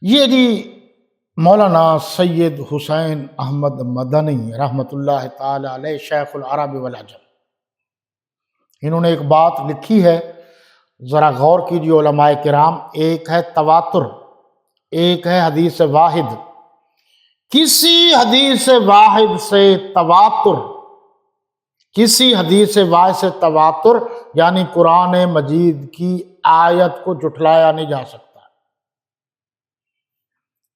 یہ جی مولانا سید حسین احمد مدنی رحمۃ اللہ تعالی علیہ شیخ العرب والعجم، انہوں نے ایک بات لکھی ہے، ذرا غور کیجیے علماء کرام۔ ایک ہے تواتر، ایک ہے حدیث واحد۔ کسی حدیث واحد سے تواتر، کسی حدیث واحد سے تواتر یعنی قرآن مجید کی آیت کو جھٹلایا نہیں جا سکتا۔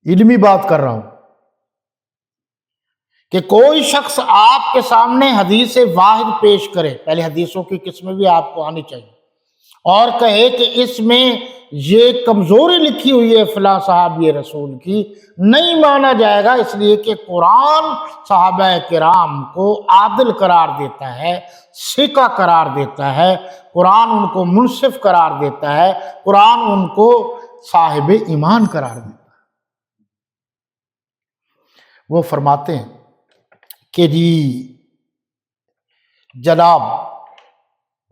علمی بات کر رہا ہوں کہ کوئی شخص آپ کے سامنے حدیث واحد پیش کرے، پہلے حدیثوں کی قسمیں بھی آپ کو آنی چاہیے، اور کہے کہ اس میں یہ کمزوری لکھی ہوئی ہے فلاں صحابی رسول کی، نہیں مانا جائے گا، اس لیے کہ قرآن صحابہ کرام کو عادل قرار دیتا ہے، ثقہ قرار دیتا ہے، قرآن ان کو منصف قرار دیتا ہے، قرآن ان کو صاحب ایمان قرار دیتا ہے۔ وہ فرماتے ہیں کہ جی جناب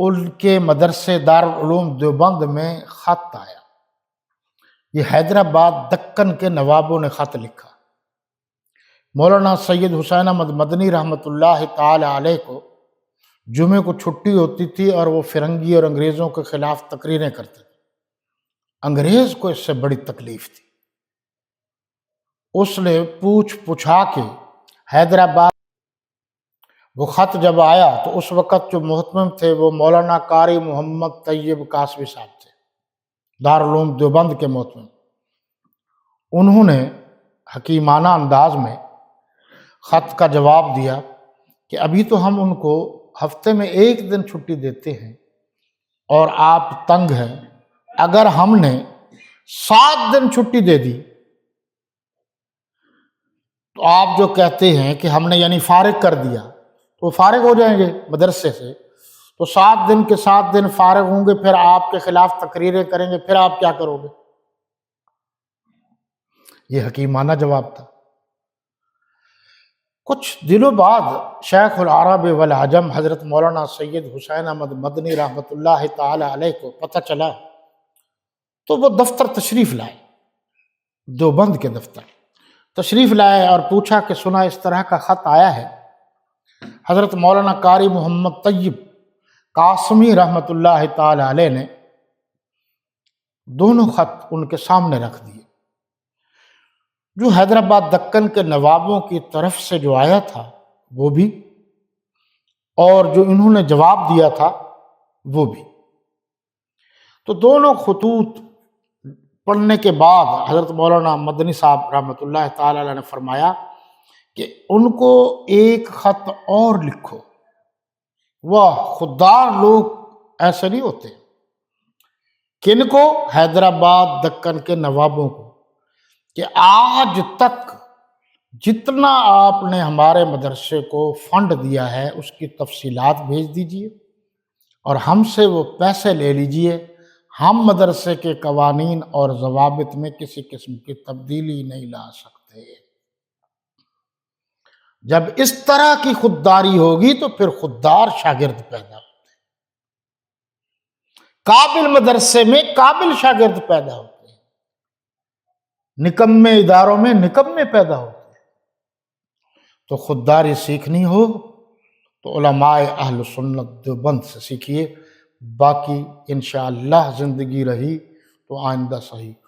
ان کے مدرسے دارالعلوم دیوبند میں خط آیا، یہ حیدرآباد دکن کے نوابوں نے خط لکھا۔ مولانا سید حسین احمد مدنی رحمۃ اللہ تعالی علیہ کو جمعے کو چھٹی ہوتی تھی اور وہ فرنگی اور انگریزوں کے خلاف تقریریں کرتے تھے۔ انگریز کو اس سے بڑی تکلیف تھی، اس نے پوچھا کے حیدرآباد وہ خط جب آیا تو اس وقت جو محتمم تھے وہ مولانا قاری محمد طیب قاسمی صاحب تھے، دارالعلوم دیوبند کے محتمم۔ انہوں نے حکیمانہ انداز میں خط کا جواب دیا کہ ابھی تو ہم ان کو ہفتے میں ایک دن چھٹی دیتے ہیں اور آپ تنگ ہیں، اگر ہم نے 7 دن چھٹی دے دی تو آپ جو کہتے ہیں کہ ہم نے یعنی فارغ کر دیا، تو فارغ ہو جائیں گے مدرسے سے، تو 7 دن کے 7 دن فارغ ہوں گے، پھر آپ کے خلاف تقریریں کریں گے، پھر آپ کیا کرو گے؟ یہ حکیمانہ جواب تھا۔ کچھ دنوں بعد شیخ العرب والعجم حضرت مولانا سید حسین احمد مدنی رحمۃ اللہ تعالی علیہ کو پتہ چلا تو وہ دفتر تشریف لائے، دیوبند کے دفتر تشریف لائے اور پوچھا کہ سنا اس طرح کا خط آیا ہے۔ حضرت مولانا قاری محمد طیب قاسمی رحمۃ اللہ تعالی علیہ نے دونوں خط ان کے سامنے رکھ دیے، جو حیدرآباد دکن کے نوابوں کی طرف سے جو آیا تھا وہ بھی، اور جو انہوں نے جواب دیا تھا وہ بھی۔ تو دونوں خطوط پڑھنے کے بعد حضرت مولانا مدنی صاحب رحمۃ اللہ تعالی علیہ نے فرمایا کہ ان کو ایک خط اور لکھو۔ وہ خوددار لوگ ایسے نہیں ہوتے۔ کن کو؟ حیدرآباد دکن کے نوابوں کو، کہ آج تک جتنا آپ نے ہمارے مدرسے کو فنڈ دیا ہے اس کی تفصیلات بھیج دیجئے اور ہم سے وہ پیسے لے لیجئے، ہم مدرسے کے قوانین اور ضوابط میں کسی قسم کی تبدیلی نہیں لا سکتے۔ جب اس طرح کی خودداری ہوگی تو پھر خوددار شاگرد پیدا ہوتے ہیں، قابل مدرسے میں قابل شاگرد پیدا ہوتے ہیں، نکمے اداروں میں نکمے پیدا ہوتے ہیں۔ تو خودداری سیکھنی ہو تو علماء اہل سنت دیوبند سے سیکھیے، باقی انشاءاللہ زندگی رہی تو آئندہ صحیح۔